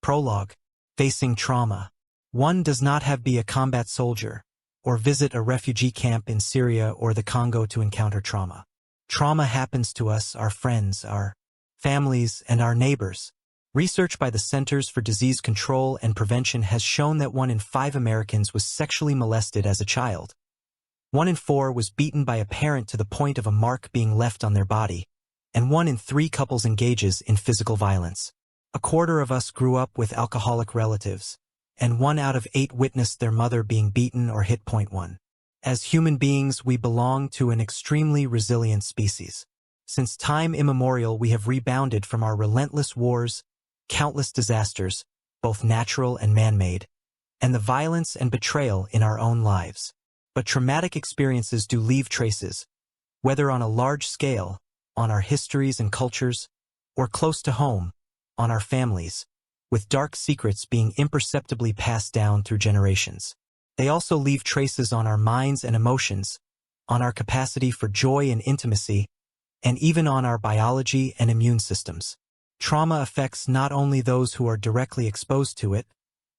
Prologue. Facing trauma. One does not have to be a combat soldier or visit a refugee camp in Syria or the Congo to encounter trauma. Trauma happens to us, our friends, our families, and our neighbors. Research by the Centers for Disease Control and Prevention has shown that 1 in 5 Americans was sexually molested as a child. 1 in 4 was beaten by a parent to the point of a mark being left on their body, and 1 in 3 couples engages in physical violence. A quarter of us grew up with alcoholic relatives, and 1 out of 8 witnessed their mother being beaten or hit. 1. As human beings, we belong to an extremely resilient species. Since time immemorial, we have rebounded from our relentless wars, countless disasters, both natural and man-made, and the violence and betrayal in our own lives. But traumatic experiences do leave traces, whether on a large scale, on our histories and cultures, or close to home, on our families, with dark secrets being imperceptibly passed down through generations. They also leave traces on our minds and emotions, on our capacity for joy and intimacy, and even on our biology and immune systems. Trauma affects not only those who are directly exposed to it,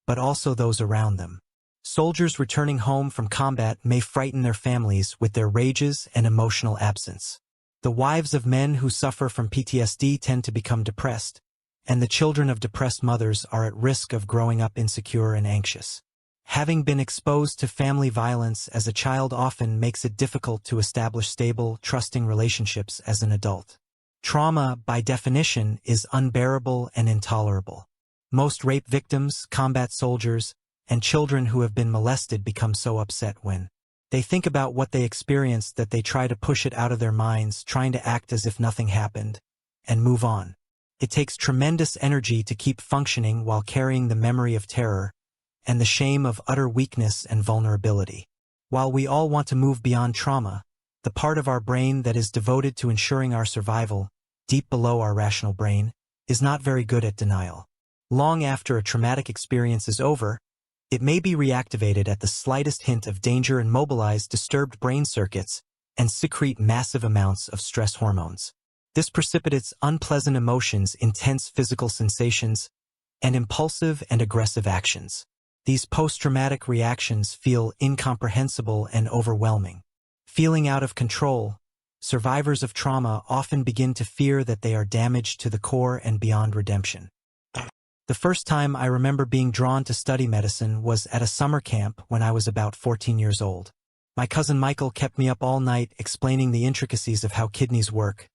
but also those around them. Soldiers returning home from combat may frighten their families with their rages and emotional absence. The wives of men who suffer from PTSD tend to become depressed, and the children of depressed mothers are at risk of growing up insecure and anxious. Having been exposed to family violence as a child often makes it difficult to establish stable, trusting relationships as an adult. Trauma, by definition, is unbearable and intolerable. Most rape victims, combat soldiers, and children who have been molested become so upset when they think about what they experienced that they try to push it out of their minds, trying to act as if nothing happened, and move on. It takes tremendous energy to keep functioning while carrying the memory of terror and the shame of utter weakness and vulnerability. While we all want to move beyond trauma, the part of our brain that is devoted to ensuring our survival, deep below our rational brain, is not very good at denial. Long after a traumatic experience is over, it may be reactivated at the slightest hint of danger and mobilize disturbed brain circuits and secrete massive amounts of stress hormones. This precipitates unpleasant emotions, intense physical sensations, and impulsive and aggressive actions. These post-traumatic reactions feel incomprehensible and overwhelming. Feeling out of control, survivors of trauma often begin to fear that they are damaged to the core and beyond redemption. The first time I remember being drawn to study medicine was at a summer camp when I was about 14 years old. My cousin Michael kept me up all night explaining the intricacies of how kidneys work,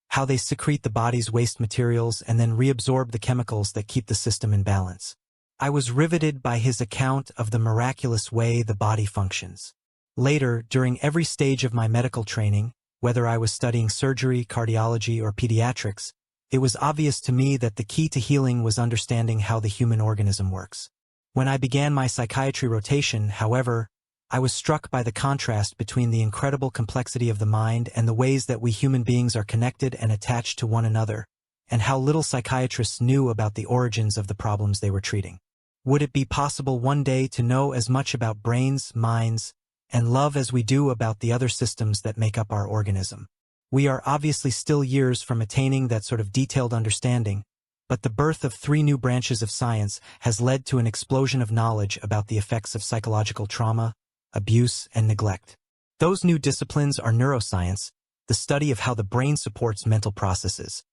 how they secrete the body's waste materials and then reabsorb the chemicals that keep the system in balance. I was riveted by his account of the miraculous way the body functions. Later, during every stage of my medical training, whether I was studying surgery, cardiology, or pediatrics, it was obvious to me that the key to healing was understanding how the human organism works. When I began my psychiatry rotation, however, I was struck by the contrast between the incredible complexity of the mind and the ways that we human beings are connected and attached to one another, and how little psychiatrists knew about the origins of the problems they were treating. Would it be possible one day to know as much about brains, minds, and love as we do about the other systems that make up our organism? We are obviously still years from attaining that sort of detailed understanding, but the birth of 3 new branches of science has led to an explosion of knowledge about the effects of psychological trauma, abuse, and neglect. Those new disciplines are neuroscience, the study of how the brain supports mental processes;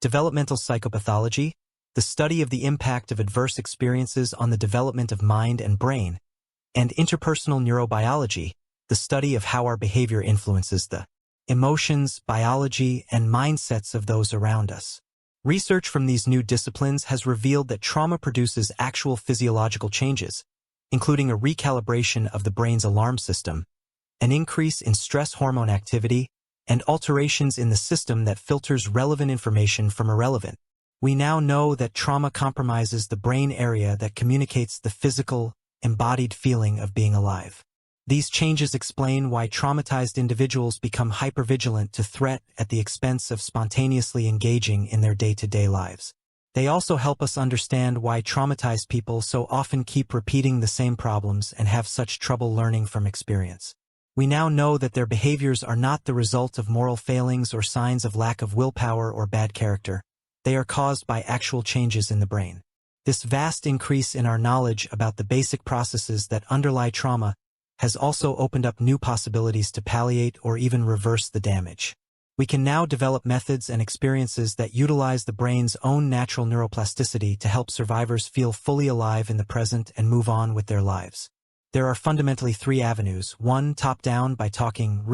developmental psychopathology, the study of the impact of adverse experiences on the development of mind and brain; and interpersonal neurobiology, the study of how our behavior influences the emotions, biology, and mindsets of those around us. Research from these new disciplines has revealed that trauma produces actual physiological changes, including a recalibration of the brain's alarm system, an increase in stress hormone activity, and alterations in the system that filters relevant information from irrelevant. We now know that trauma compromises the brain area that communicates the physical, embodied feeling of being alive. These changes explain why traumatized individuals become hypervigilant to threat at the expense of spontaneously engaging in their day-to-day lives. They also help us understand why traumatized people so often keep repeating the same problems and have such trouble learning from experience. We now know that their behaviors are not the result of moral failings or signs of lack of willpower or bad character. They are caused by actual changes in the brain. This vast increase in our knowledge about the basic processes that underlie trauma has also opened up new possibilities to palliate or even reverse the damage. We can now develop methods and experiences that utilize the brain's own natural neuroplasticity to help survivors feel fully alive in the present and move on with their lives. There are fundamentally three avenues. 1. Top-down, by talking,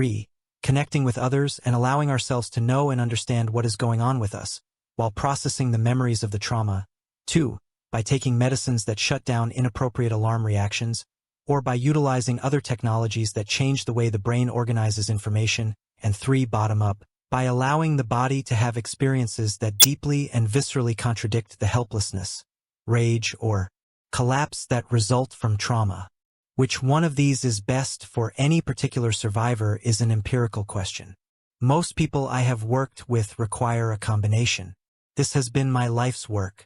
connecting with others and allowing ourselves to know and understand what is going on with us, while processing the memories of the trauma. 2. By taking medicines that shut down inappropriate alarm reactions, or by utilizing other technologies that change the way the brain organizes information. And 3. Bottom-up, by allowing the body to have experiences that deeply and viscerally contradict the helplessness, rage, or collapse that result from trauma. Which one of these is best for any particular survivor is an empirical question. Most people I have worked with require a combination. This has been my life's work.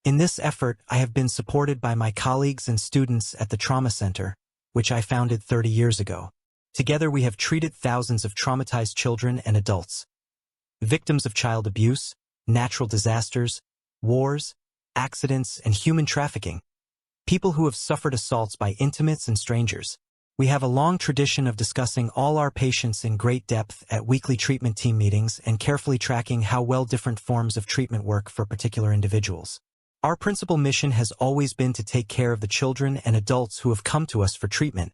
In this effort, I have been supported by my colleagues and students at the Trauma Center, which I founded 30 years ago. Together we have treated thousands of traumatized children and adults, victims of child abuse, natural disasters, wars, accidents, and human trafficking, people who have suffered assaults by intimates and strangers. We have a long tradition of discussing all our patients in great depth at weekly treatment team meetings and carefully tracking how well different forms of treatment work for particular individuals. Our principal mission has always been to take care of the children and adults who have come to us for treatment.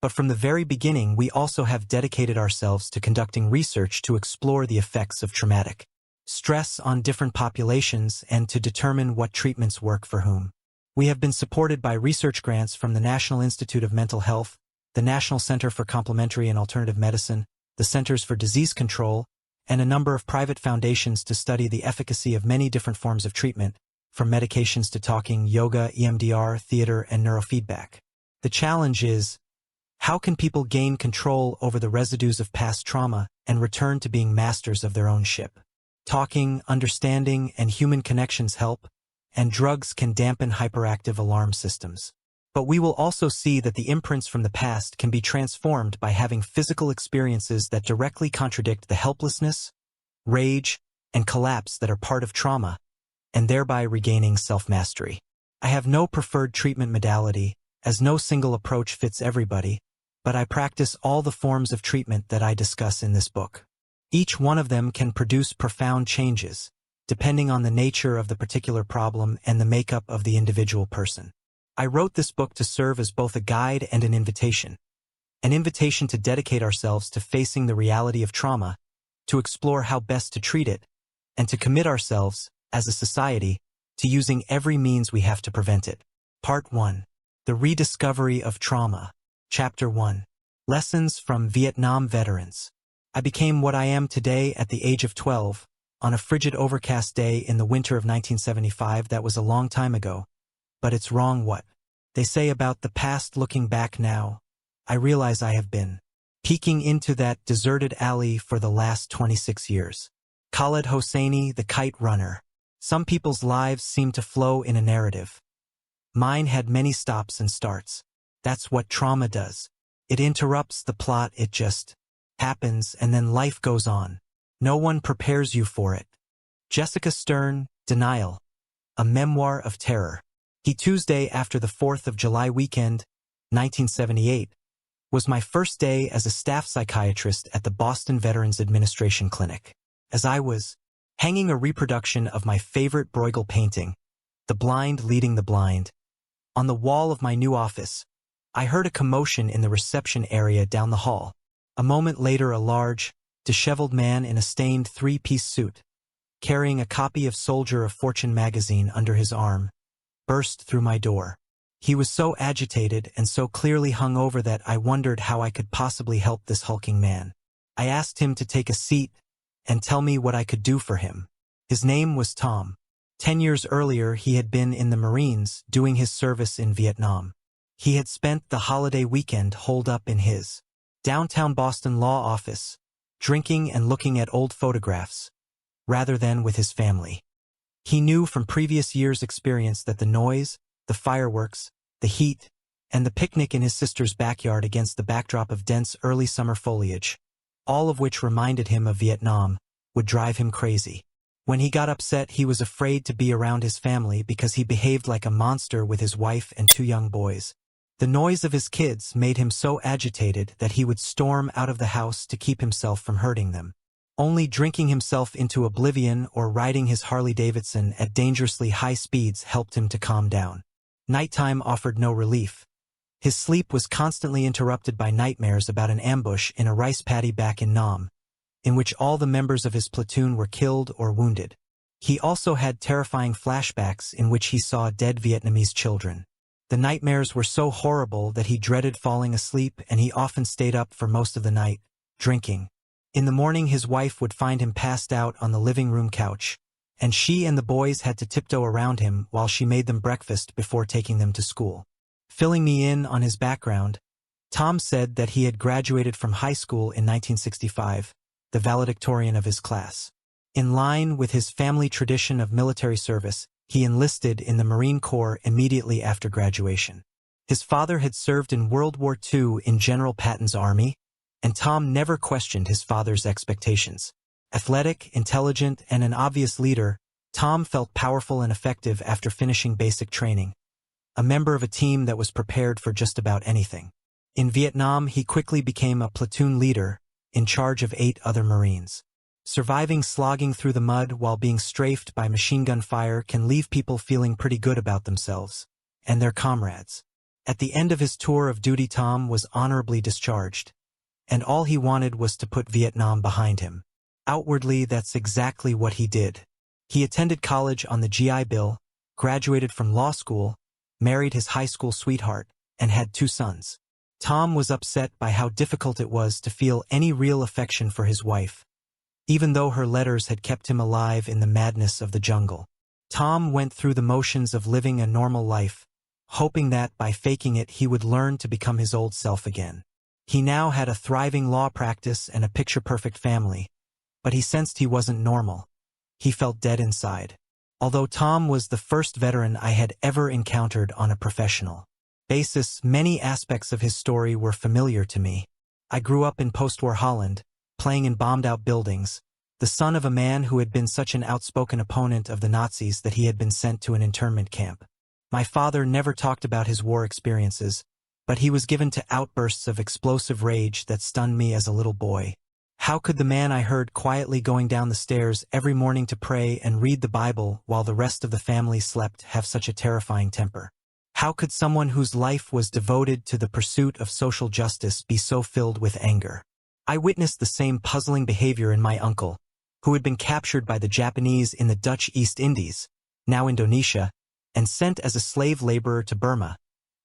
But from the very beginning, we also have dedicated ourselves to conducting research to explore the effects of traumatic stress on different populations and to determine what treatments work for whom. We have been supported by research grants from the National Institute of Mental Health, the National Center for Complementary and Alternative Medicine, the Centers for Disease Control, and a number of private foundations to study the efficacy of many different forms of treatment, from medications to talking, yoga, EMDR, theater, and neurofeedback. The challenge is, how can people gain control over the residues of past trauma and return to being masters of their own ship? Talking, understanding, and human connections help, and drugs can dampen hyperactive alarm systems. But we will also see that the imprints from the past can be transformed by having physical experiences that directly contradict the helplessness, rage, and collapse that are part of trauma, and thereby regaining self-mastery. I have no preferred treatment modality, as no single approach fits everybody, but I practice all the forms of treatment that I discuss in this book. Each one of them can produce profound changes, depending on the nature of the particular problem and the makeup of the individual person. I wrote this book to serve as both a guide and an invitation to dedicate ourselves to facing the reality of trauma, to explore how best to treat it, and to commit ourselves, as a society, to using every means we have to prevent it. Part 1. The Rediscovery of Trauma. Chapter 1. Lessons from Vietnam Veterans. I became what I am today at the age of 12, on a frigid overcast day in the winter of 1975. That was a long time ago. But it's wrong what they say about the past. Looking back now, I realize I have been peeking into that deserted alley for the last 26 years. Khaled Hosseini, the kite runner. Some people's lives seem to flow in a narrative. Mine had many stops and starts. That's what trauma does. It interrupts the plot, it just happens, and then life goes on. No one prepares you for it. Jessica Stern, Denial. A Memoir of Terror. Tuesday after the 4th of July weekend, 1978, was my first day as a staff psychiatrist at the Boston Veterans Administration Clinic. As I was hanging a reproduction of my favorite Bruegel painting, The Blind Leading the Blind, on the wall of my new office, I heard a commotion in the reception area down the hall. A moment later, a large, disheveled man in a stained three-piece suit, carrying a copy of Soldier of Fortune magazine under his arm, burst through my door. He was so agitated and so clearly hungover that I wondered how I could possibly help this hulking man. I asked him to take a seat and tell me what I could do for him. His name was Tom. 10 years earlier, he had been in the Marines doing his service in Vietnam. He had spent the holiday weekend holed up in his downtown Boston law office, drinking and looking at old photographs, rather than with his family. He knew from previous years' experience that the noise, the fireworks, the heat, and the picnic in his sister's backyard against the backdrop of dense early summer foliage, all of which reminded him of Vietnam, would drive him crazy. When he got upset, he was afraid to be around his family because he behaved like a monster with his wife and 2 young boys. The noise of his kids made him so agitated that he would storm out of the house to keep himself from hurting them. Only drinking himself into oblivion or riding his Harley-Davidson at dangerously high speeds helped him to calm down. Nighttime offered no relief. His sleep was constantly interrupted by nightmares about an ambush in a rice paddy back in Nam, in which all the members of his platoon were killed or wounded. He also had terrifying flashbacks in which he saw dead Vietnamese children. The nightmares were so horrible that he dreaded falling asleep, and he often stayed up for most of the night, drinking. In the morning, his wife would find him passed out on the living room couch, and she and the boys had to tiptoe around him while she made them breakfast before taking them to school. Filling me in on his background, Tom said that he had graduated from high school in 1965, the valedictorian of his class. In line with his family tradition of military service, he enlisted in the Marine Corps immediately after graduation. His father had served in World War II in General Patton's army, and Tom never questioned his father's expectations. Athletic, intelligent, and an obvious leader, Tom felt powerful and effective after finishing basic training, a member of a team that was prepared for just about anything. In Vietnam, he quickly became a platoon leader, in charge of 8 other Marines. Surviving slogging through the mud while being strafed by machine gun fire can leave people feeling pretty good about themselves and their comrades. At the end of his tour of duty, Tom was honorably discharged, and all he wanted was to put Vietnam behind him. Outwardly, that's exactly what he did. He attended college on the GI Bill, graduated from law school, married his high school sweetheart, and had 2 sons. Tom was upset by how difficult it was to feel any real affection for his wife, even though her letters had kept him alive in the madness of the jungle. Tom went through the motions of living a normal life, hoping that by faking it he would learn to become his old self again. He now had a thriving law practice and a picture-perfect family, but he sensed he wasn't normal. He felt dead inside. Although Tom was the first veteran I had ever encountered on a professional basis, many aspects of his story were familiar to me. I grew up in post-war Holland, playing in bombed-out buildings, the son of a man who had been such an outspoken opponent of the Nazis that he had been sent to an internment camp. My father never talked about his war experiences, but he was given to outbursts of explosive rage that stunned me as a little boy. How could the man I heard quietly going down the stairs every morning to pray and read the Bible while the rest of the family slept have such a terrifying temper? How could someone whose life was devoted to the pursuit of social justice be so filled with anger? I witnessed the same puzzling behavior in my uncle, who had been captured by the Japanese in the Dutch East Indies, now Indonesia, and sent as a slave laborer to Burma,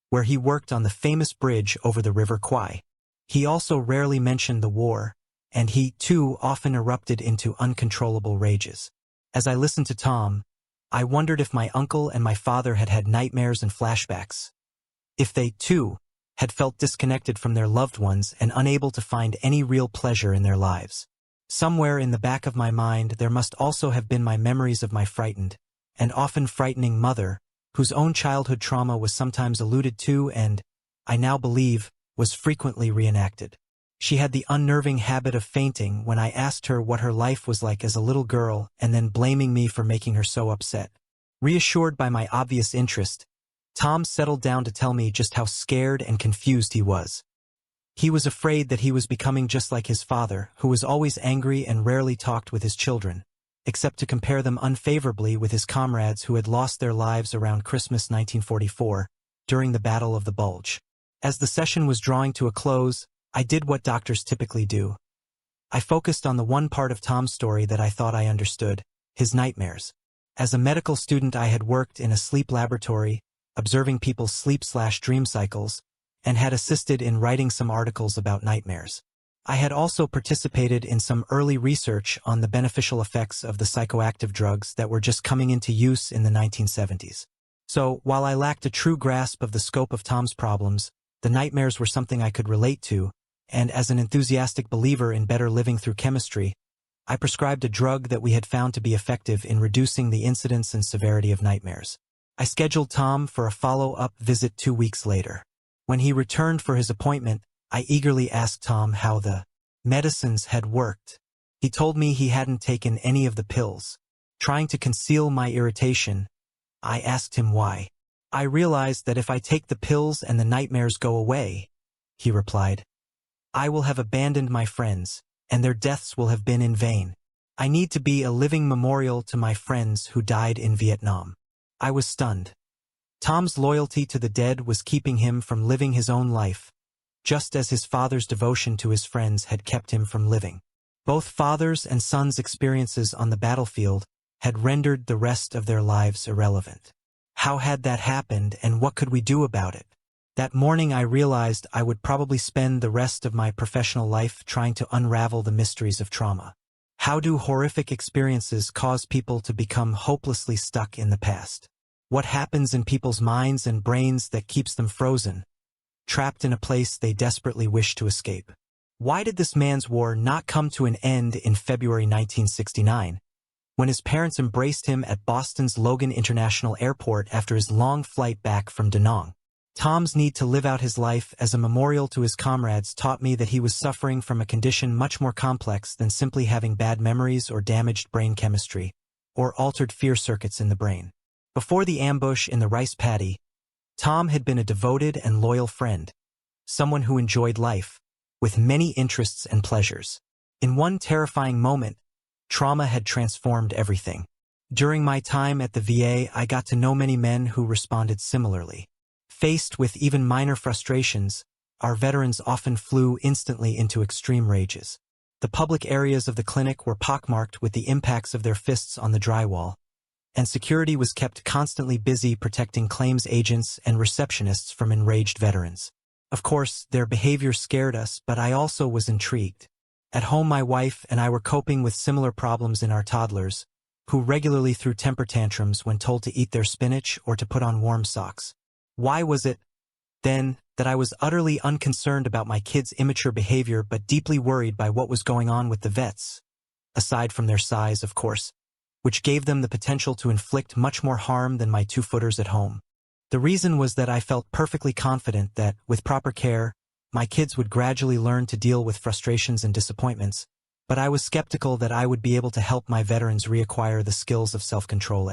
where he worked on the famous bridge over the River Kwai. He also rarely mentioned the war, and he, too, often erupted into uncontrollable rages. As I listened to Tom, I wondered if my uncle and my father had had nightmares and flashbacks. If they, too, had felt disconnected from their loved ones and unable to find any real pleasure in their lives. Somewhere in the back of my mind there must also have been my memories of my frightened, and often frightening mother, whose own childhood trauma was sometimes alluded to and, I now believe, was frequently reenacted. She had the unnerving habit of fainting when I asked her what her life was like as a little girl and then blaming me for making her so upset. Reassured by my obvious interest, Tom settled down to tell me just how scared and confused he was. He was afraid that he was becoming just like his father, who was always angry and rarely talked with his children, except to compare them unfavorably with his comrades who had lost their lives around Christmas 1944, during the Battle of the Bulge. As the session was drawing to a close, I did what doctors typically do. I focused on the one part of Tom's story that I thought I understood, his nightmares. As a medical student, I had worked in a sleep laboratory, observing people's sleep/dream cycles, and had assisted in writing some articles about nightmares. I had also participated in some early research on the beneficial effects of the psychoactive drugs that were just coming into use in the 1970s. So, while I lacked a true grasp of the scope of Tom's problems, the nightmares were something I could relate to, and as an enthusiastic believer in better living through chemistry, I prescribed a drug that we had found to be effective in reducing the incidence and severity of nightmares. I scheduled Tom for a follow-up visit 2 weeks later. When he returned for his appointment, I eagerly asked Tom how the medicines had worked. He told me he hadn't taken any of the pills, Trying to conceal my irritation, I asked him why. I realized that if I take the pills and the nightmares go away, he replied, I will have abandoned my friends, and their deaths will have been in vain. I need to be a living memorial to my friends who died in Vietnam. I was stunned. Tom's loyalty to the dead was keeping him from living his own life, just as his father's devotion to his friends had kept him from living. Both father's and son's experiences on the battlefield had rendered the rest of their lives irrelevant. How had that happened, and what could we do about it? That morning I realized I would probably spend the rest of my professional life trying to unravel the mysteries of trauma. How do horrific experiences cause people to become hopelessly stuck in the past? What happens in people's minds and brains that keeps them frozen, trapped in a place they desperately wish to escape? Why did this man's war not come to an end in February 1969, when his parents embraced him at Boston's Logan International Airport after his long flight back from Da Nang? Tom's need to live out his life as a memorial to his comrades taught me that he was suffering from a condition much more complex than simply having bad memories or damaged brain chemistry, or altered fear circuits in the brain. Before the ambush in the rice paddy, Tom had been a devoted and loyal friend, someone who enjoyed life, with many interests and pleasures. In one terrifying moment, trauma had transformed everything. During my time at the VA, I got to know many men who responded similarly. Faced with even minor frustrations, our veterans often flew instantly into extreme rages. The public areas of the clinic were pockmarked with the impacts of their fists on the drywall, and security was kept constantly busy protecting claims agents and receptionists from enraged veterans. Of course, their behavior scared us, but I also was intrigued. At home, my wife and I were coping with similar problems in our toddlers, who regularly threw temper tantrums when told to eat their spinach or to put on warm socks. Why was it, then, that I was utterly unconcerned about my kids' immature behavior but deeply worried by what was going on with the vets? Aside from their size, of course, which gave them the potential to inflict much more harm than my two-footers at home. The reason was that I felt perfectly confident that, with proper care, my kids would gradually learn to deal with frustrations and disappointments, but I was skeptical that I would be able to help my veterans reacquire the skills of self-control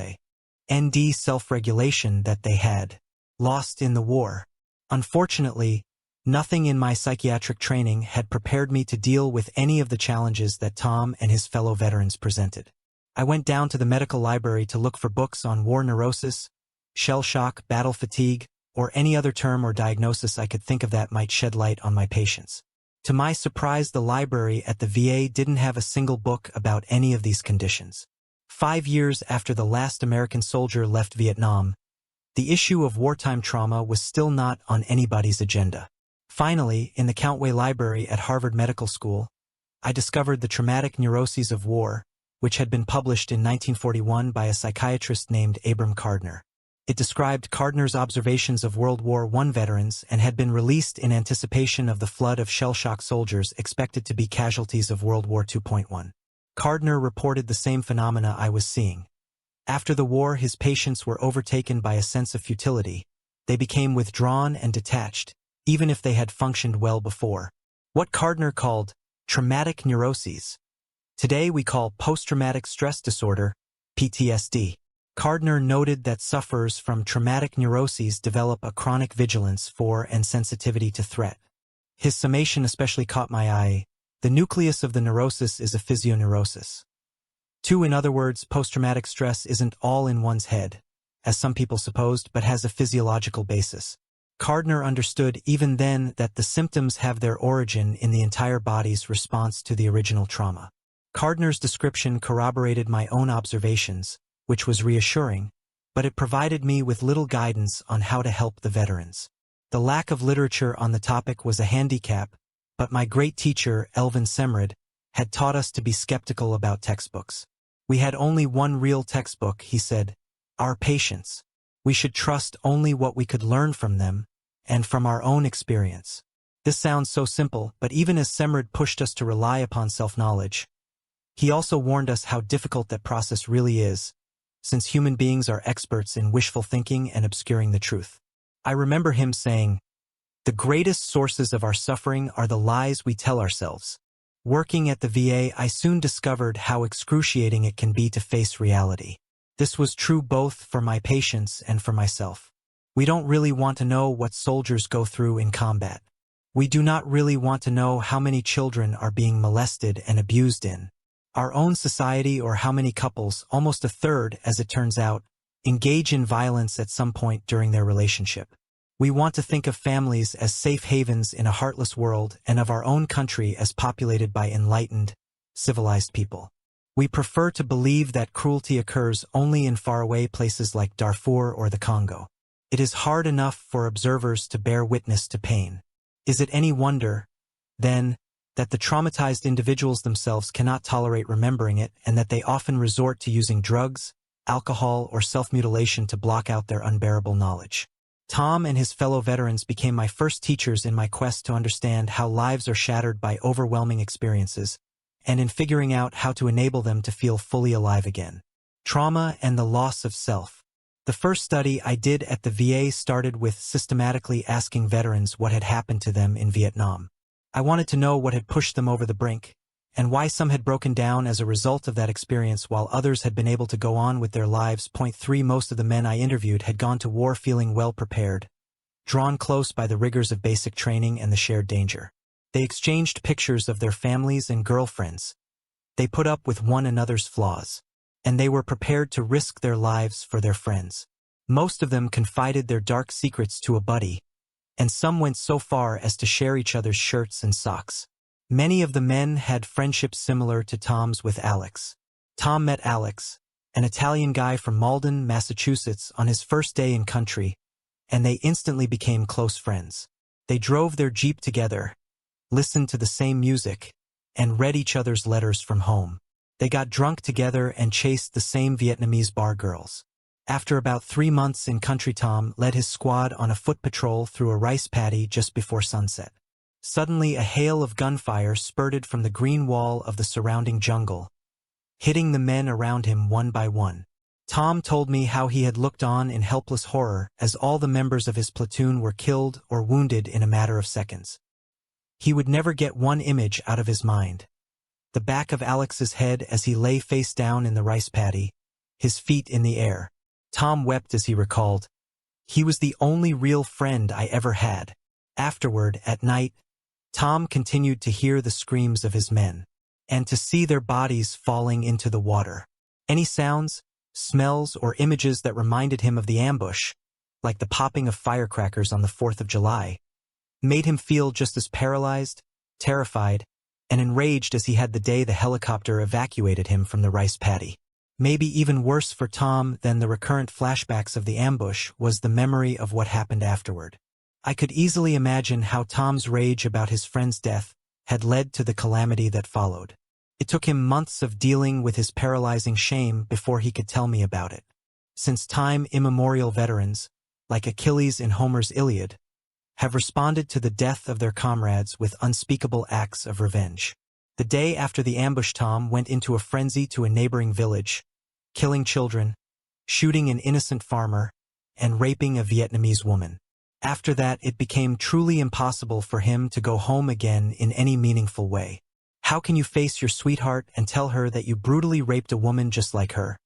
and self-regulation that they had lost in the war. Unfortunately, nothing in my psychiatric training had prepared me to deal with any of the challenges that Tom and his fellow veterans presented. I went down to the medical library to look for books on war neurosis, shell shock, battle fatigue, or any other term or diagnosis I could think of that might shed light on my patients. To my surprise, the library at the VA didn't have a single book about any of these conditions. 5 years after the last American soldier left Vietnam, the issue of wartime trauma was still not on anybody's agenda. Finally, in the Countway Library at Harvard Medical School, I discovered The Traumatic Neuroses of War, which had been published in 1941 by a psychiatrist named Abram Kardner. It described Kardner's observations of World War I veterans and had been released in anticipation of the flood of shell-shock soldiers expected to be casualties of World War II. Kardner reported the same phenomena I was seeing. After the war, his patients were overtaken by a sense of futility. They became withdrawn and detached, even if they had functioned well before. What Kardner called traumatic neuroses, today we call post-traumatic stress disorder, PTSD. Kardner noted that sufferers from traumatic neuroses develop a chronic vigilance for and sensitivity to threat. His summation especially caught my eye. The nucleus of the neurosis is a physioneurosis. In other words, post-traumatic stress isn't all in one's head, as some people supposed, but has a physiological basis. Kardner understood even then that the symptoms have their origin in the entire body's response to the original trauma. Kardner's description corroborated my own observations, which was reassuring, but it provided me with little guidance on how to help the veterans. The lack of literature on the topic was a handicap, but my great teacher, Elvin Semrad, had taught us to be skeptical about textbooks. We had only one real textbook, he said, our patients. We should trust only what we could learn from them, and from our own experience. This sounds so simple, but even as Semrad pushed us to rely upon self-knowledge, he also warned us how difficult that process really is, since human beings are experts in wishful thinking and obscuring the truth. I remember him saying, "The greatest sources of our suffering are the lies we tell ourselves. Working at the VA, I soon discovered how excruciating it can be to face reality. This was true both for my patients and for myself. We don't really want to know what soldiers go through in combat. We do not really want to know how many children are being molested and abused in our own society, or how many couples, almost a third as it turns out, engage in violence at some point during their relationship. We want to think of families as safe havens in a heartless world, and of our own country as populated by enlightened, civilized people. We prefer to believe that cruelty occurs only in faraway places like Darfur or the Congo. It is hard enough for observers to bear witness to pain. Is it any wonder, then, that the traumatized individuals themselves cannot tolerate remembering it, and that they often resort to using drugs, alcohol, or self-mutilation to block out their unbearable knowledge? Tom and his fellow veterans became my first teachers in my quest to understand how lives are shattered by overwhelming experiences, and in figuring out how to enable them to feel fully alive again. Trauma and the loss of self. The first study I did at the VA started with systematically asking veterans what had happened to them in Vietnam. I wanted to know what had pushed them over the brink, and why some had broken down as a result of that experience while others had been able to go on with their lives. Point 3. Most of the men I interviewed had gone to war feeling well prepared, drawn close by the rigors of basic training and the shared danger. They exchanged pictures of their families and girlfriends. They put up with one another's flaws, and they were prepared to risk their lives for their friends. Most of them confided their dark secrets to a buddy, and some went so far as to share each other's shirts and socks. Many of the men had friendships similar to Tom's with Alex. Tom met Alex, an Italian guy from Malden, Massachusetts, on his first day in country, and they instantly became close friends. They drove their Jeep together, listened to the same music, and read each other's letters from home. They got drunk together and chased the same Vietnamese bar girls. After about 3 months in country, Tom led his squad on a foot patrol through a rice paddy just before sunset. Suddenly, a hail of gunfire spurted from the green wall of the surrounding jungle, hitting the men around him one by one. Tom told me how he had looked on in helpless horror as all the members of his platoon were killed or wounded in a matter of seconds. He would never get one image out of his mind: the back of Alex's head as he lay face down in the rice paddy, his feet in the air. Tom wept as he recalled, "He was the only real friend I ever had." Afterward, at night, Tom continued to hear the screams of his men, and to see their bodies falling into the water. Any sounds, smells, or images that reminded him of the ambush, like the popping of firecrackers on the 4th of July, made him feel just as paralyzed, terrified, and enraged as he had the day the helicopter evacuated him from the rice paddy. Maybe even worse for Tom than the recurrent flashbacks of the ambush was the memory of what happened afterward. I could easily imagine how Tom's rage about his friend's death had led to the calamity that followed. It took him months of dealing with his paralyzing shame before he could tell me about it. Since time immemorial, veterans, like Achilles in Homer's Iliad, have responded to the death of their comrades with unspeakable acts of revenge. The day after the ambush, Tom went into a frenzy to a neighboring village, killing children, shooting an innocent farmer, and raping a Vietnamese woman. After that, it became truly impossible for him to go home again in any meaningful way. How can you face your sweetheart and tell her that you brutally raped a woman just like her?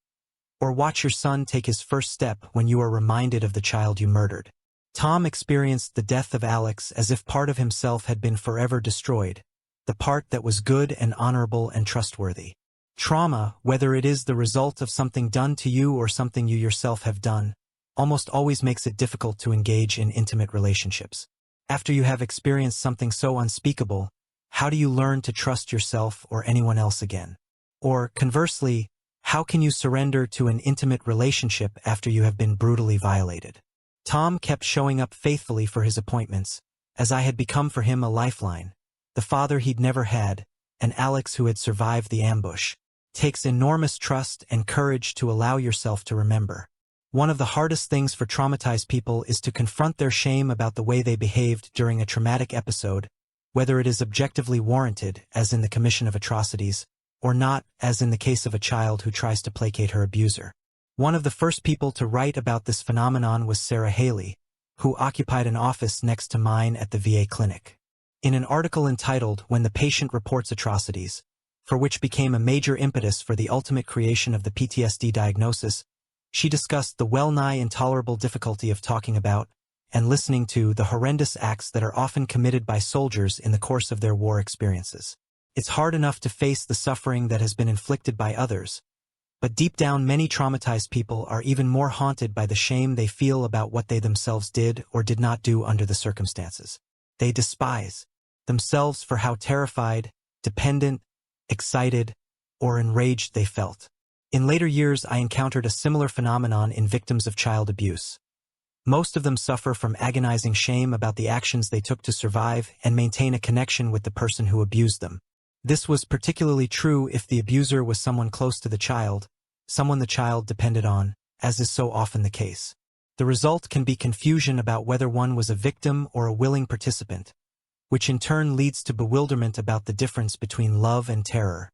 Or watch your son take his first step when you are reminded of the child you murdered? Tom experienced the death of Alex as if part of himself had been forever destroyed, the part that was good and honorable and trustworthy. Trauma, whether it is the result of something done to you or something you yourself have done, almost always makes it difficult to engage in intimate relationships. After you have experienced something so unspeakable, how do you learn to trust yourself or anyone else again? Or, conversely, how can you surrender to an intimate relationship after you have been brutally violated? Tom kept showing up faithfully for his appointments, as I had become for him a lifeline, the father he'd never had, and Alex who had survived the ambush. It takes enormous trust and courage to allow yourself to remember. One of the hardest things for traumatized people is to confront their shame about the way they behaved during a traumatic episode, whether it is objectively warranted, as in the commission of atrocities, or not, as in the case of a child who tries to placate her abuser. One of the first people to write about this phenomenon was Sarah Haley, who occupied an office next to mine at the VA clinic. In an article entitled "When the Patient Reports Atrocities," for which became a major impetus for the ultimate creation of the PTSD diagnosis, she discussed the well-nigh intolerable difficulty of talking about and listening to the horrendous acts that are often committed by soldiers in the course of their war experiences. It's hard enough to face the suffering that has been inflicted by others, but deep down many traumatized people are even more haunted by the shame they feel about what they themselves did or did not do under the circumstances. They despise themselves for how terrified, dependent, excited, or enraged they felt. In later years, I encountered a similar phenomenon in victims of child abuse. Most of them suffer from agonizing shame about the actions they took to survive and maintain a connection with the person who abused them. This was particularly true if the abuser was someone close to the child, someone the child depended on, as is so often the case. The result can be confusion about whether one was a victim or a willing participant, which in turn leads to bewilderment about the difference between love and terror,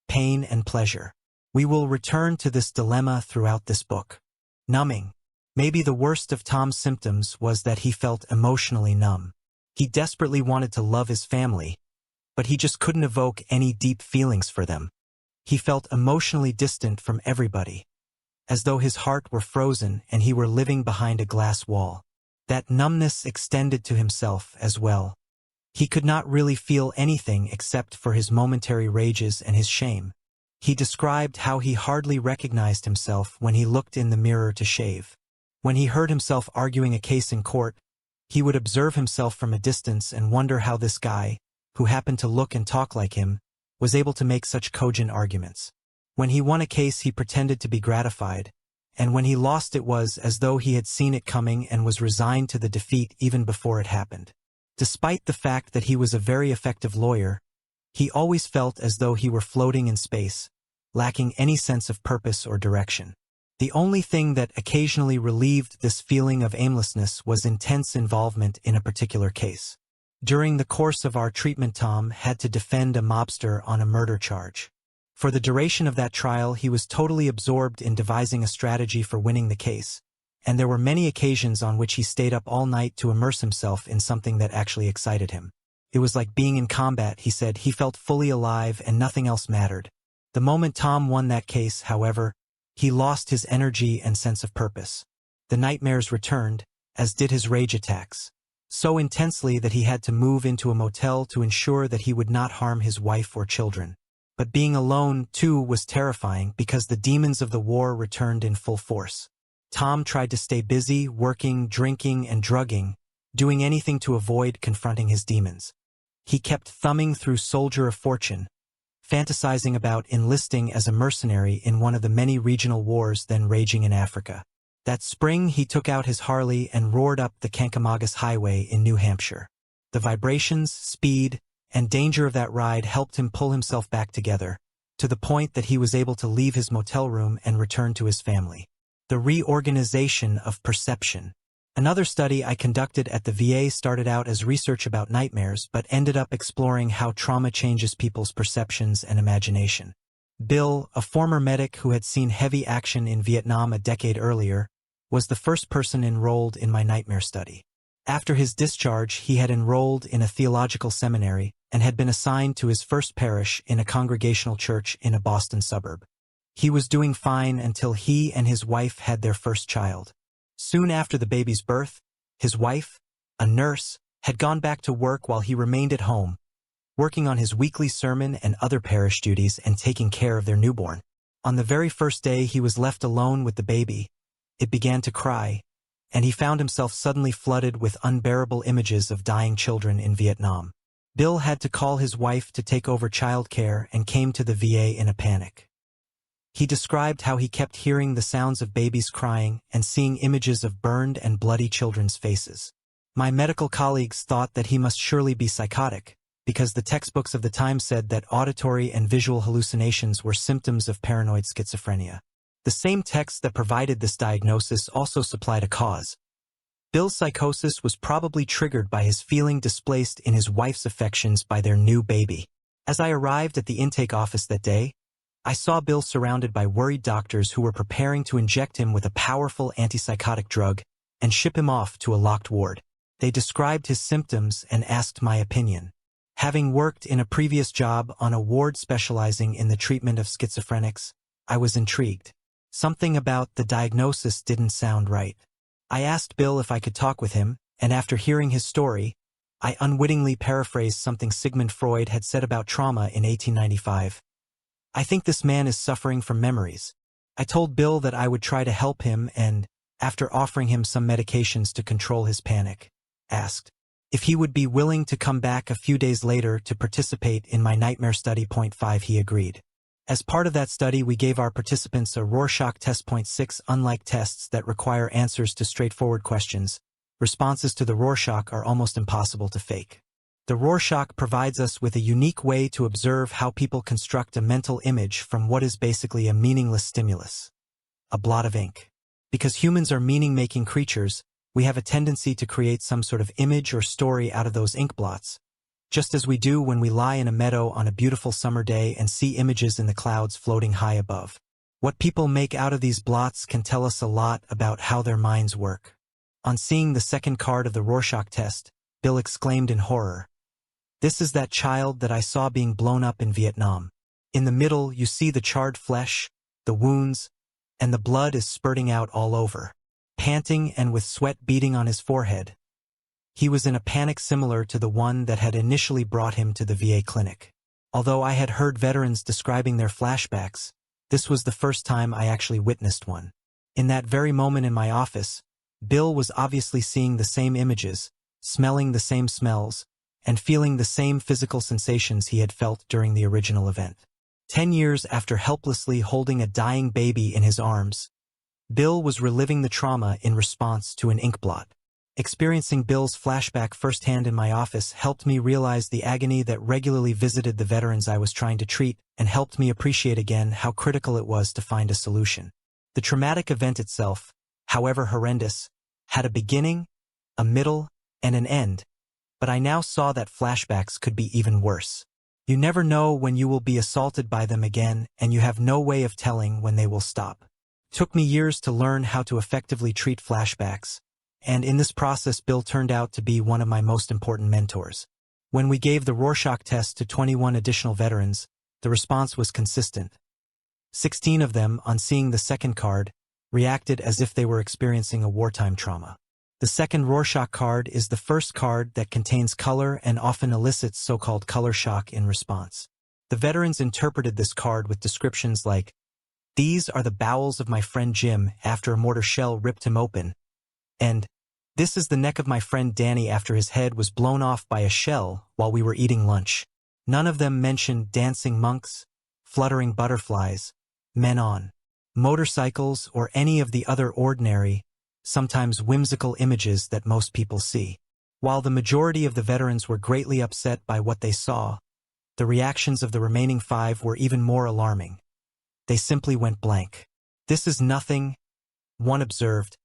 pain and pleasure. We will return to this dilemma throughout this book. Numbing. Maybe the worst of Tom's symptoms was that he felt emotionally numb. He desperately wanted to love his family, but he just couldn't evoke any deep feelings for them. He felt emotionally distant from everybody, as though his heart were frozen and he were living behind a glass wall. That numbness extended to himself as well. He could not really feel anything except for his momentary rages and his shame. He described how he hardly recognized himself when he looked in the mirror to shave. When he heard himself arguing a case in court, he would observe himself from a distance and wonder how this guy, who happened to look and talk like him, was able to make such cogent arguments. When he won a case, he pretended to be gratified, and when he lost, it was as though he had seen it coming and was resigned to the defeat even before it happened. Despite the fact that he was a very effective lawyer, he always felt as though he were floating in space, lacking any sense of purpose or direction. The only thing that occasionally relieved this feeling of aimlessness was intense involvement in a particular case. During the course of our treatment, Tom had to defend a mobster on a murder charge. For the duration of that trial, he was totally absorbed in devising a strategy for winning the case, and there were many occasions on which he stayed up all night to immerse himself in something that actually excited him. It was like being in combat, he said. He felt fully alive and nothing else mattered. The moment Tom won that case, however, he lost his energy and sense of purpose. The nightmares returned, as did his rage attacks, so intensely that he had to move into a motel to ensure that he would not harm his wife or children. But being alone, too, was terrifying because the demons of the war returned in full force. Tom tried to stay busy, working, drinking, and drugging, doing anything to avoid confronting his demons. He kept thumbing through Soldier of Fortune, fantasizing about enlisting as a mercenary in one of the many regional wars then raging in Africa. That spring, he took out his Harley and roared up the Kankomagus Highway in New Hampshire. The vibrations, speed, and danger of that ride helped him pull himself back together, to the point that he was able to leave his motel room and return to his family. The reorganization of perception. Another study I conducted at the VA started out as research about nightmares but ended up exploring how trauma changes people's perceptions and imagination. Bill, a former medic who had seen heavy action in Vietnam a decade earlier, was the first person enrolled in my nightmare study. After his discharge, he had enrolled in a theological seminary and had been assigned to his first parish in a congregational church in a Boston suburb. He was doing fine until he and his wife had their first child. Soon after the baby's birth, his wife, a nurse, had gone back to work while he remained at home, working on his weekly sermon and other parish duties and taking care of their newborn. On the very first day he was left alone with the baby, it began to cry, and he found himself suddenly flooded with unbearable images of dying children in Vietnam. Bill had to call his wife to take over childcare and came to the VA in a panic. He described how he kept hearing the sounds of babies crying and seeing images of burned and bloody children's faces. My medical colleagues thought that he must surely be psychotic, because the textbooks of the time said that auditory and visual hallucinations were symptoms of paranoid schizophrenia. The same text that provided this diagnosis also supplied a cause. Bill's psychosis was probably triggered by his feeling displaced in his wife's affections by their new baby. As I arrived at the intake office that day, I saw Bill surrounded by worried doctors who were preparing to inject him with a powerful antipsychotic drug and ship him off to a locked ward. They described his symptoms and asked my opinion. Having worked in a previous job on a ward specializing in the treatment of schizophrenics, I was intrigued. Something about the diagnosis didn't sound right. I asked Bill if I could talk with him, and after hearing his story, I unwittingly paraphrased something Sigmund Freud had said about trauma in 1895. I think this man is suffering from memories. I told Bill that I would try to help him and, after offering him some medications to control his panic, asked if he would be willing to come back a few days later to participate in my nightmare study. Point 5. He agreed. As part of that study, we gave our participants a Rorschach test. Point 6. Unlike tests that require answers to straightforward questions, responses to the Rorschach are almost impossible to fake. The Rorschach provides us with a unique way to observe how people construct a mental image from what is basically a meaningless stimulus, a blot of ink. Because humans are meaning-making creatures, we have a tendency to create some sort of image or story out of those ink blots, just as we do when we lie in a meadow on a beautiful summer day and see images in the clouds floating high above. What people make out of these blots can tell us a lot about how their minds work. On seeing the second card of the Rorschach test, Bill exclaimed in horror, "This is that child that I saw being blown up in Vietnam. In the middle, you see the charred flesh, the wounds, and the blood is spurting out all over. Panting and with sweat beading on his forehead. He was in a panic similar to the one that had initially brought him to the VA clinic. Although I had heard veterans describing their flashbacks, this was the first time I actually witnessed one. In that very moment in my office, Bill was obviously seeing the same images, smelling the same smells, and feeling the same physical sensations he had felt during the original event. 10 years after helplessly holding a dying baby in his arms, Bill was reliving the trauma in response to an ink blot. Experiencing Bill's flashback firsthand in my office helped me realize the agony that regularly visited the veterans I was trying to treat and helped me appreciate again how critical it was to find a solution. The traumatic event itself, however horrendous, had a beginning, a middle, and an end, but I now saw that flashbacks could be even worse. You never know when you will be assaulted by them again, and you have no way of telling when they will stop. It took me years to learn how to effectively treat flashbacks, and in this process Bill turned out to be one of my most important mentors. When we gave the Rorschach test to 21 additional veterans, the response was consistent. 16 of them, on seeing the second card, reacted as if they were experiencing a wartime trauma. The second Rorschach card is the first card that contains color and often elicits so-called color shock in response. The veterans interpreted this card with descriptions like, "These are the bowels of my friend Jim after a mortar shell ripped him open," and "This is the neck of my friend Danny after his head was blown off by a shell while we were eating lunch." None of them mentioned dancing monks, fluttering butterflies, men on motorcycles, or any of the other ordinary, sometimes whimsical images that most people see. While the majority of the veterans were greatly upset by what they saw, the reactions of the remaining 5 were even more alarming. They simply went blank. "This is nothing," one observed,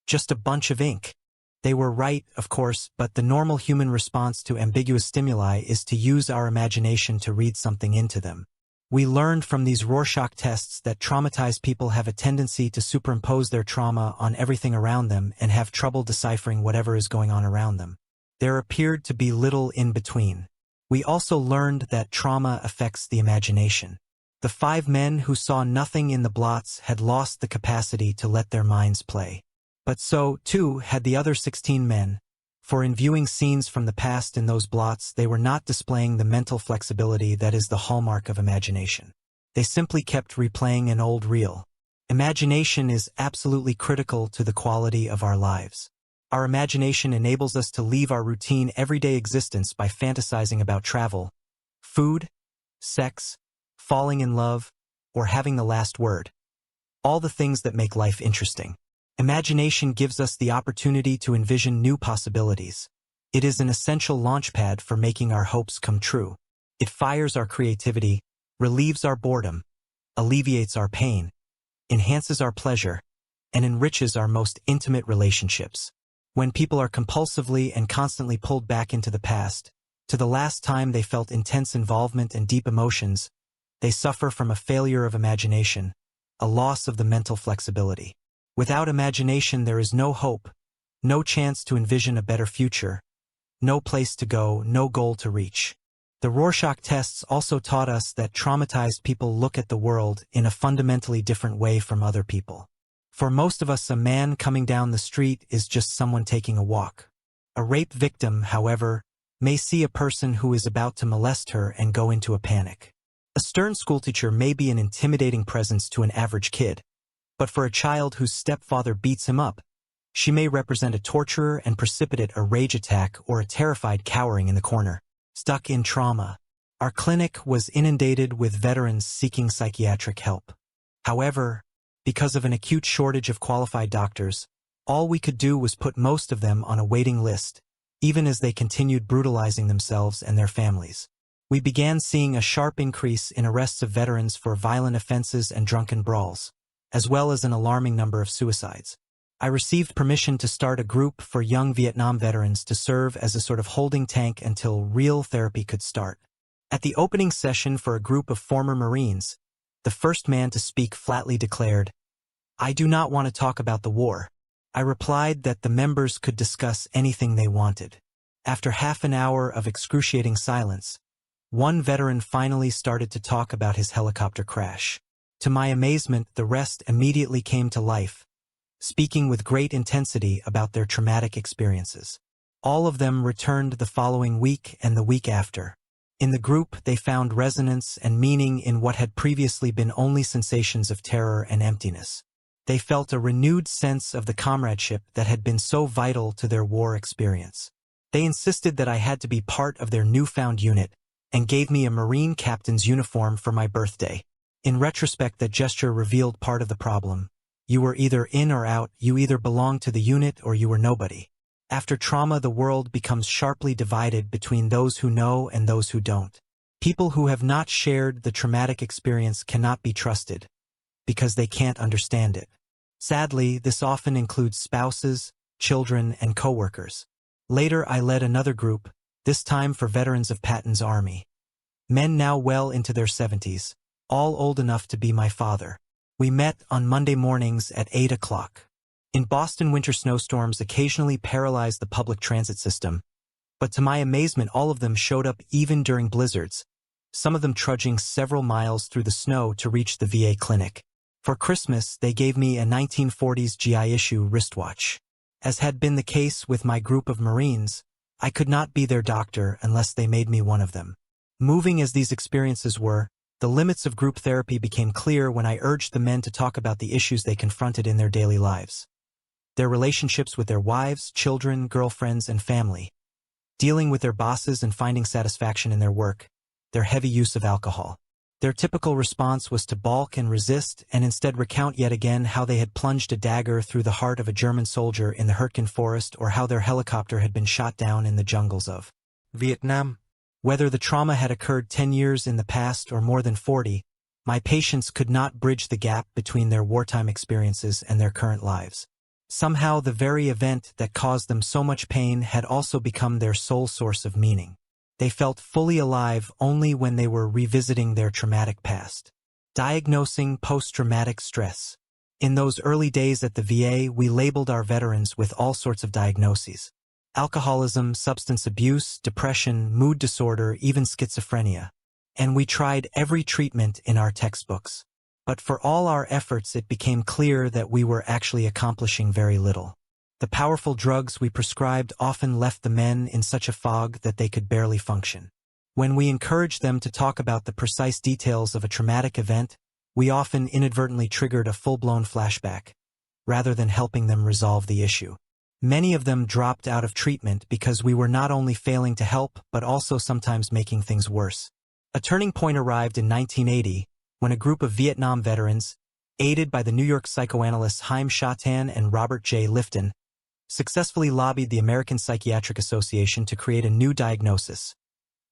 "just a bunch of ink." They were right, of course, but the normal human response to ambiguous stimuli is to use our imagination to read something into them. We learned from these Rorschach tests that traumatized people have a tendency to superimpose their trauma on everything around them and have trouble deciphering whatever is going on around them. There appeared to be little in between. We also learned that trauma affects the imagination. The 5 men who saw nothing in the blots had lost the capacity to let their minds play. But so, too, had the other 16 men, for in viewing scenes from the past in those blots they were not displaying the mental flexibility that is the hallmark of imagination. They simply kept replaying an old reel. Imagination is absolutely critical to the quality of our lives. Our imagination enables us to leave our routine everyday existence by fantasizing about travel, food, sex, falling in love, or having the last word. All the things that make life interesting. Imagination gives us the opportunity to envision new possibilities. It is an essential launchpad for making our hopes come true. It fires our creativity, relieves our boredom, alleviates our pain, enhances our pleasure, and enriches our most intimate relationships. When people are compulsively and constantly pulled back into the past, to the last time they felt intense involvement and deep emotions, they suffer from a failure of imagination, a loss of the mental flexibility. Without imagination there is no hope, no chance to envision a better future, no place to go, no goal to reach. The Rorschach tests also taught us that traumatized people look at the world in a fundamentally different way from other people. For most of us, a man coming down the street is just someone taking a walk. A rape victim, however, may see a person who is about to molest her and go into a panic. A stern schoolteacher may be an intimidating presence to an average kid, but for a child whose stepfather beats him up, she may represent a torturer and precipitate a rage attack or a terrified cowering in the corner. Stuck in trauma. Our clinic was inundated with veterans seeking psychiatric help. However, because of an acute shortage of qualified doctors, all we could do was put most of them on a waiting list, even as they continued brutalizing themselves and their families. We began seeing a sharp increase in arrests of veterans for violent offenses and drunken brawls, as well as an alarming number of suicides. I received permission to start a group for young Vietnam veterans to serve as a sort of holding tank until real therapy could start. At the opening session for a group of former Marines, the first man to speak flatly declared, "I do not want to talk about the war." I replied that the members could discuss anything they wanted. After half an hour of excruciating silence, one veteran finally started to talk about his helicopter crash. To my amazement, the rest immediately came to life, speaking with great intensity about their traumatic experiences. All of them returned the following week and the week after. In the group, they found resonance and meaning in what had previously been only sensations of terror and emptiness. They felt a renewed sense of the comradeship that had been so vital to their war experience. They insisted that I had to be part of their newfound unit and gave me a Marine captain's uniform for my birthday. In retrospect, that gesture revealed part of the problem. You were either in or out, you either belonged to the unit or you were nobody. After trauma, the world becomes sharply divided between those who know and those who don't. People who have not shared the traumatic experience cannot be trusted, because they can't understand it. Sadly, this often includes spouses, children, and coworkers. Later, I led another group, this time for veterans of Patton's Army. Men now well into their 70s, all old enough to be my father. We met on Monday mornings at 8 o'clock. In Boston, winter snowstorms occasionally paralyzed the public transit system, but to my amazement, all of them showed up even during blizzards, some of them trudging several miles through the snow to reach the VA clinic. For Christmas, they gave me a 1940s GI issue wristwatch. As had been the case with my group of Marines, I could not be their doctor unless they made me one of them. Moving as these experiences were, the limits of group therapy became clear when I urged the men to talk about the issues they confronted in their daily lives. Their relationships with their wives, children, girlfriends, and family, dealing with their bosses and finding satisfaction in their work, their heavy use of alcohol. Their typical response was to balk and resist and instead recount yet again how they had plunged a dagger through the heart of a German soldier in the Hurtgen forest or how their helicopter had been shot down in the jungles of Vietnam. Whether the trauma had occurred 10 years in the past or more than 40, my patients could not bridge the gap between their wartime experiences and their current lives. Somehow, the very event that caused them so much pain had also become their sole source of meaning. They felt fully alive only when they were revisiting their traumatic past. Diagnosing post-traumatic stress. In those early days at the VA, we labeled our veterans with all sorts of diagnoses: alcoholism, substance abuse, depression, mood disorder, even schizophrenia. And we tried every treatment in our textbooks. But for all our efforts, it became clear that we were actually accomplishing very little. The powerful drugs we prescribed often left the men in such a fog that they could barely function. When we encouraged them to talk about the precise details of a traumatic event, we often inadvertently triggered a full-blown flashback, rather than helping them resolve the issue. Many of them dropped out of treatment because we were not only failing to help, but also sometimes making things worse. A turning point arrived in 1980, when a group of Vietnam veterans, aided by the New York psychoanalysts Haim Shatan and Robert J. Lifton, successfully lobbied the American Psychiatric Association to create a new diagnosis,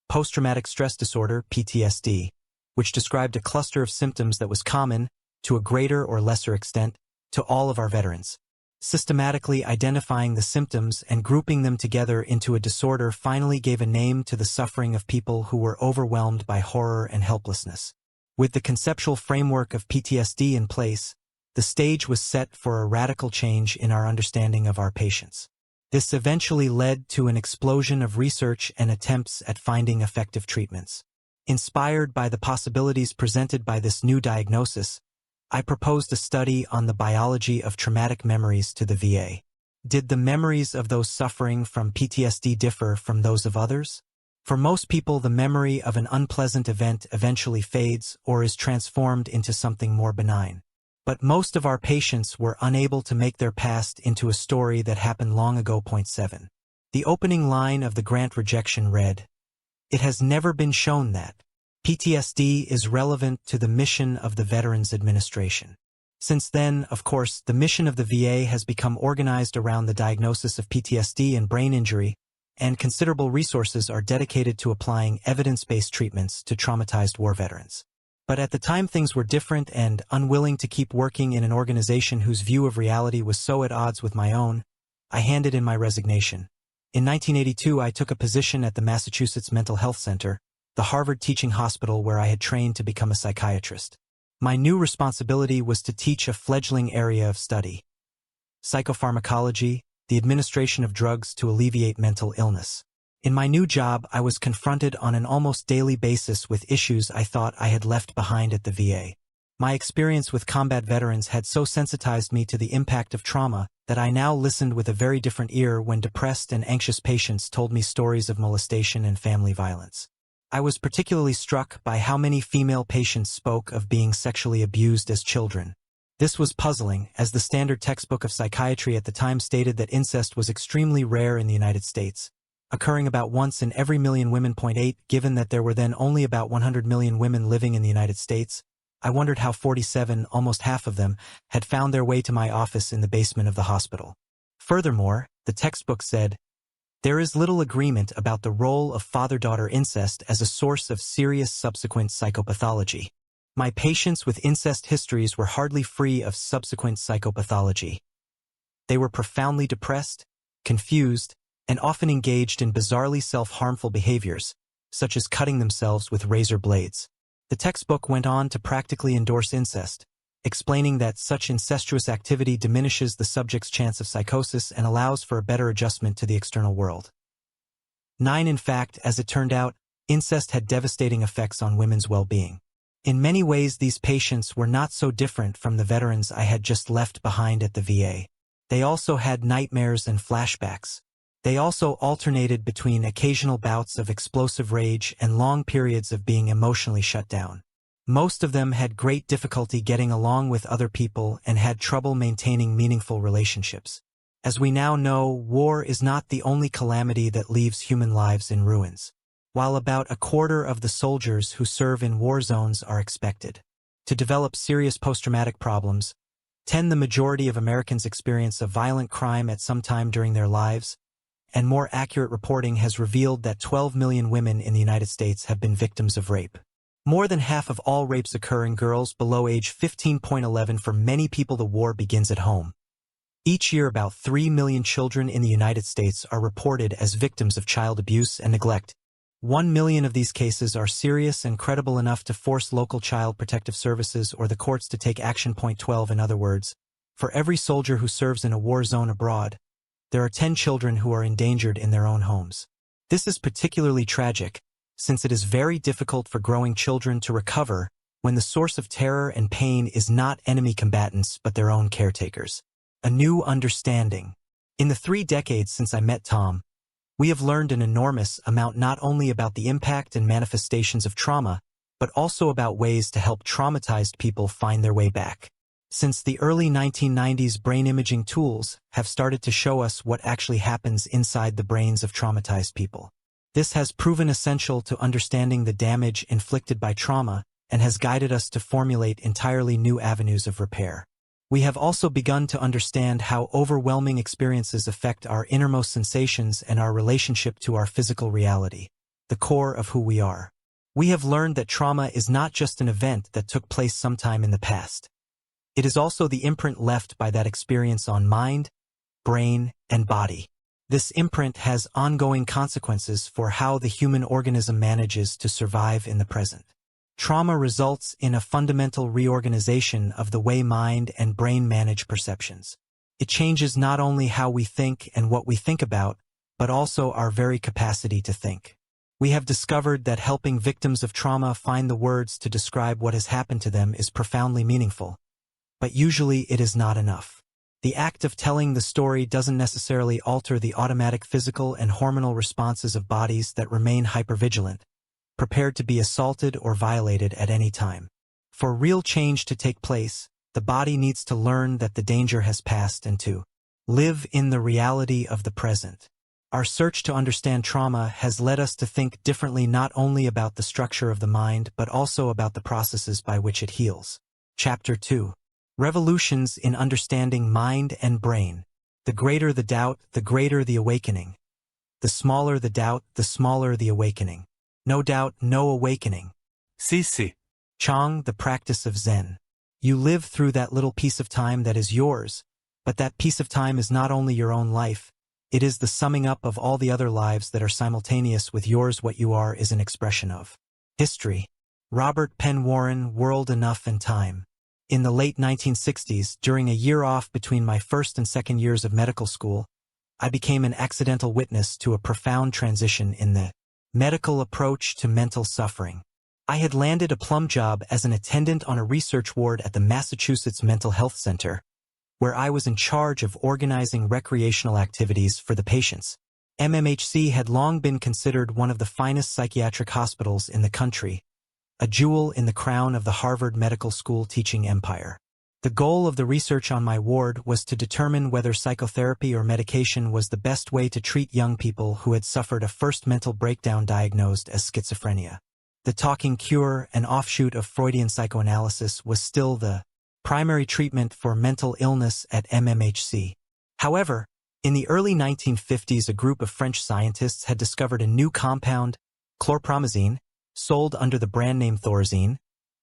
post-traumatic stress disorder, PTSD, which described a cluster of symptoms that was common, to a greater or lesser extent, to all of our veterans. Systematically identifying the symptoms and grouping them together into a disorder finally gave a name to the suffering of people who were overwhelmed by horror and helplessness. With the conceptual framework of PTSD in place, the stage was set for a radical change in our understanding of our patients. This eventually led to an explosion of research and attempts at finding effective treatments. Inspired by the possibilities presented by this new diagnosis, I proposed a study on the biology of traumatic memories to the VA. Did the memories of those suffering from PTSD differ from those of others? For most people, the memory of an unpleasant event eventually fades or is transformed into something more benign. But most of our patients were unable to make their past into a story that happened long ago. 7. The opening line of the grant rejection read, "It has never been shown that PTSD is relevant to the mission of the Veterans Administration." Since then, of course, the mission of the VA has become organized around the diagnosis of PTSD and brain injury, and considerable resources are dedicated to applying evidence-based treatments to traumatized war veterans. But at the time things were different, and unwilling to keep working in an organization whose view of reality was so at odds with my own, I handed in my resignation. In 1982, I took a position at the Massachusetts Mental Health Center, the Harvard teaching hospital where I had trained to become a psychiatrist. My new responsibility was to teach a fledgling area of study: psychopharmacology, the administration of drugs to alleviate mental illness. In my new job, I was confronted on an almost daily basis with issues I thought I had left behind at the VA. My experience with combat veterans had so sensitized me to the impact of trauma that I now listened with a very different ear when depressed and anxious patients told me stories of molestation and family violence. I was particularly struck by how many female patients spoke of being sexually abused as children. This was puzzling, as the standard textbook of psychiatry at the time stated that incest was extremely rare in the United States, occurring about once in every million women. 8. Given that there were then only about 100 million women living in the United States, I wondered how 47, almost half of them, had found their way to my office in the basement of the hospital. Furthermore, the textbook said, "There is little agreement about the role of father-daughter incest as a source of serious subsequent psychopathology." My patients with incest histories were hardly free of subsequent psychopathology. They were profoundly depressed, confused, and often engaged in bizarrely self-harmful behaviors, such as cutting themselves with razor blades. The textbook went on to practically endorse incest, explaining that such incestuous activity diminishes the subject's chance of psychosis and allows for a better adjustment to the external world. 9. In fact, as it turned out, incest had devastating effects on women's well-being. In many ways, these patients were not so different from the veterans I had just left behind at the VA. They also had nightmares and flashbacks. They also alternated between occasional bouts of explosive rage and long periods of being emotionally shut down. Most of them had great difficulty getting along with other people and had trouble maintaining meaningful relationships. As we now know, war is not the only calamity that leaves human lives in ruins. While about a quarter of the soldiers who serve in war zones are expected to develop serious post-traumatic problems, 10. The majority of Americans experience a violent crime at some time during their lives, and more accurate reporting has revealed that 12 million women in the United States have been victims of rape. More than half of all rapes occur in girls below age 15. 11. For many people, the war begins at home. Each year, about 3 million children in the United States are reported as victims of child abuse and neglect. 1 million of these cases are serious and credible enough to force local child protective services or the courts to take action. 12. In other words, for every soldier who serves in a war zone abroad, there are 10 children who are endangered in their own homes. This is particularly tragic, since it is very difficult for growing children to recover when the source of terror and pain is not enemy combatants but their own caretakers. A new understanding. In the 3 decades since I met Tom, we have learned an enormous amount not only about the impact and manifestations of trauma, but also about ways to help traumatized people find their way back. Since the early 1990s, brain imaging tools have started to show us what actually happens inside the brains of traumatized people. This has proven essential to understanding the damage inflicted by trauma and has guided us to formulate entirely new avenues of repair. We have also begun to understand how overwhelming experiences affect our innermost sensations and our relationship to our physical reality, the core of who we are. We have learned that trauma is not just an event that took place sometime in the past. It is also the imprint left by that experience on mind, brain, and body. This imprint has ongoing consequences for how the human organism manages to survive in the present. Trauma results in a fundamental reorganization of the way mind and brain manage perceptions. It changes not only how we think and what we think about, but also our very capacity to think. We have discovered that helping victims of trauma find the words to describe what has happened to them is profoundly meaningful. But usually it is not enough. The act of telling the story doesn't necessarily alter the automatic physical and hormonal responses of bodies that remain hypervigilant, prepared to be assaulted or violated at any time. For real change to take place, the body needs to learn that the danger has passed and to live in the reality of the present. Our search to understand trauma has led us to think differently not only about the structure of the mind but also about the processes by which it heals. Chapter 2. Revolutions in Understanding Mind and Brain. The greater the doubt, the greater the awakening. The smaller the doubt, the smaller the awakening. No doubt, no awakening. Sisi. Chang, the practice of Zen. You live through that little piece of time that is yours, but that piece of time is not only your own life, it is the summing up of all the other lives that are simultaneous with yours. What you are is an expression of history. Robert Penn Warren, World Enough and Time. In the late 1960s, during a year off between my first and second years of medical school, I became an accidental witness to a profound transition in the medical approach to mental suffering. I had landed a plum job as an attendant on a research ward at the Massachusetts Mental Health Center, where I was in charge of organizing recreational activities for the patients. MMHC had long been considered one of the finest psychiatric hospitals in the country, a jewel in the crown of the Harvard Medical School teaching empire. The goal of the research on my ward was to determine whether psychotherapy or medication was the best way to treat young people who had suffered a first mental breakdown diagnosed as schizophrenia. The talking cure, an offshoot of Freudian psychoanalysis, was still the primary treatment for mental illness at MMHC. However, in the early 1950s, a group of French scientists had discovered a new compound, chlorpromazine, sold under the brand name Thorazine,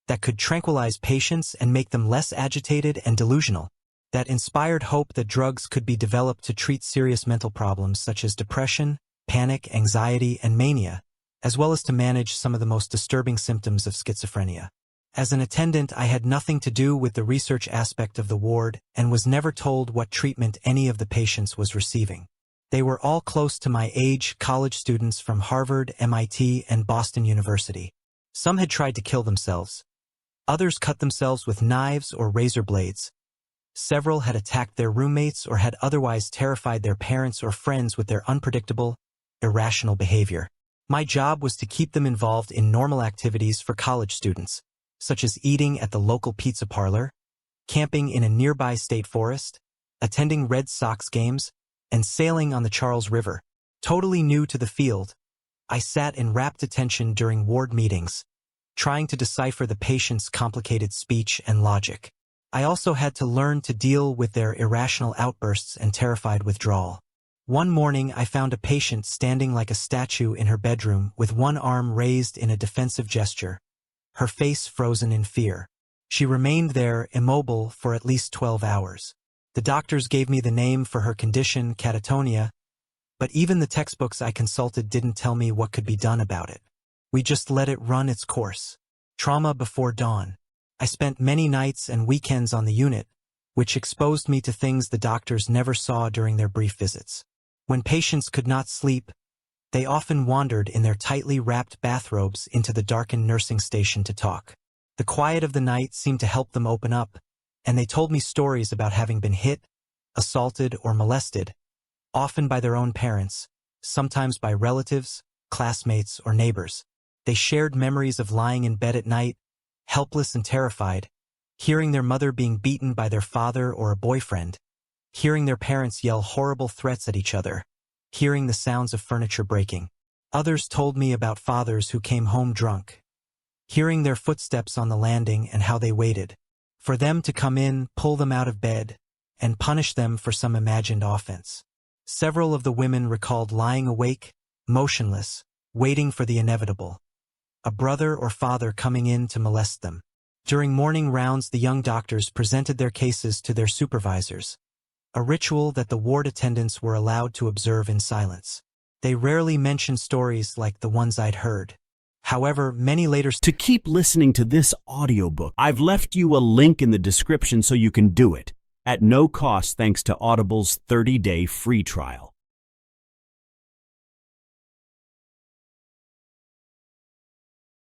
that could tranquilize patients and make them less agitated and delusional, that inspired hope that drugs could be developed to treat serious mental problems such as depression, panic, anxiety, and mania, as well as to manage some of the most disturbing symptoms of schizophrenia. As an attendant, I had nothing to do with the research aspect of the ward and was never told what treatment any of the patients was receiving. They were all close to my age, college students from Harvard, MIT, and Boston University. Some had tried to kill themselves. Others cut themselves with knives or razor blades. Several had attacked their roommates or had otherwise terrified their parents or friends with their unpredictable, irrational behavior. My job was to keep them involved in normal activities for college students, such as eating at the local pizza parlor, camping in a nearby state forest, attending Red Sox games, and sailing on the Charles River. Totally new to the field, I sat in rapt attention during ward meetings, trying to decipher the patient's complicated speech and logic. I also had to learn to deal with their irrational outbursts and terrified withdrawal. One morning, I found a patient standing like a statue in her bedroom with one arm raised in a defensive gesture, her face frozen in fear. She remained there, immobile, for at least 12 hours. The doctors gave me the name for her condition, catatonia, but even the textbooks I consulted didn't tell me what could be done about it. We just let it run its course. Trauma before dawn. I spent many nights and weekends on the unit, which exposed me to things the doctors never saw during their brief visits. When patients could not sleep, they often wandered in their tightly wrapped bathrobes into the darkened nursing station to talk. The quiet of the night seemed to help them open up, and they told me stories about having been hit, assaulted, or molested, often by their own parents, sometimes by relatives, classmates, or neighbors. They shared memories of lying in bed at night, helpless and terrified, hearing their mother being beaten by their father or a boyfriend, hearing their parents yell horrible threats at each other, hearing the sounds of furniture breaking. Others told me about fathers who came home drunk, hearing their footsteps on the landing and how they waited for them to come in, pull them out of bed, and punish them for some imagined offense. Several of the women recalled lying awake, motionless, waiting for the inevitable, a brother or father coming in to molest them. During morning rounds, the young doctors presented their cases to their supervisors, a ritual that the ward attendants were allowed to observe in silence. They rarely mentioned stories like the ones I'd heard. However, many later... To keep listening to this audiobook, I've left you a link in the description so you can do it. at no cost thanks to Audible's 30-day free trial.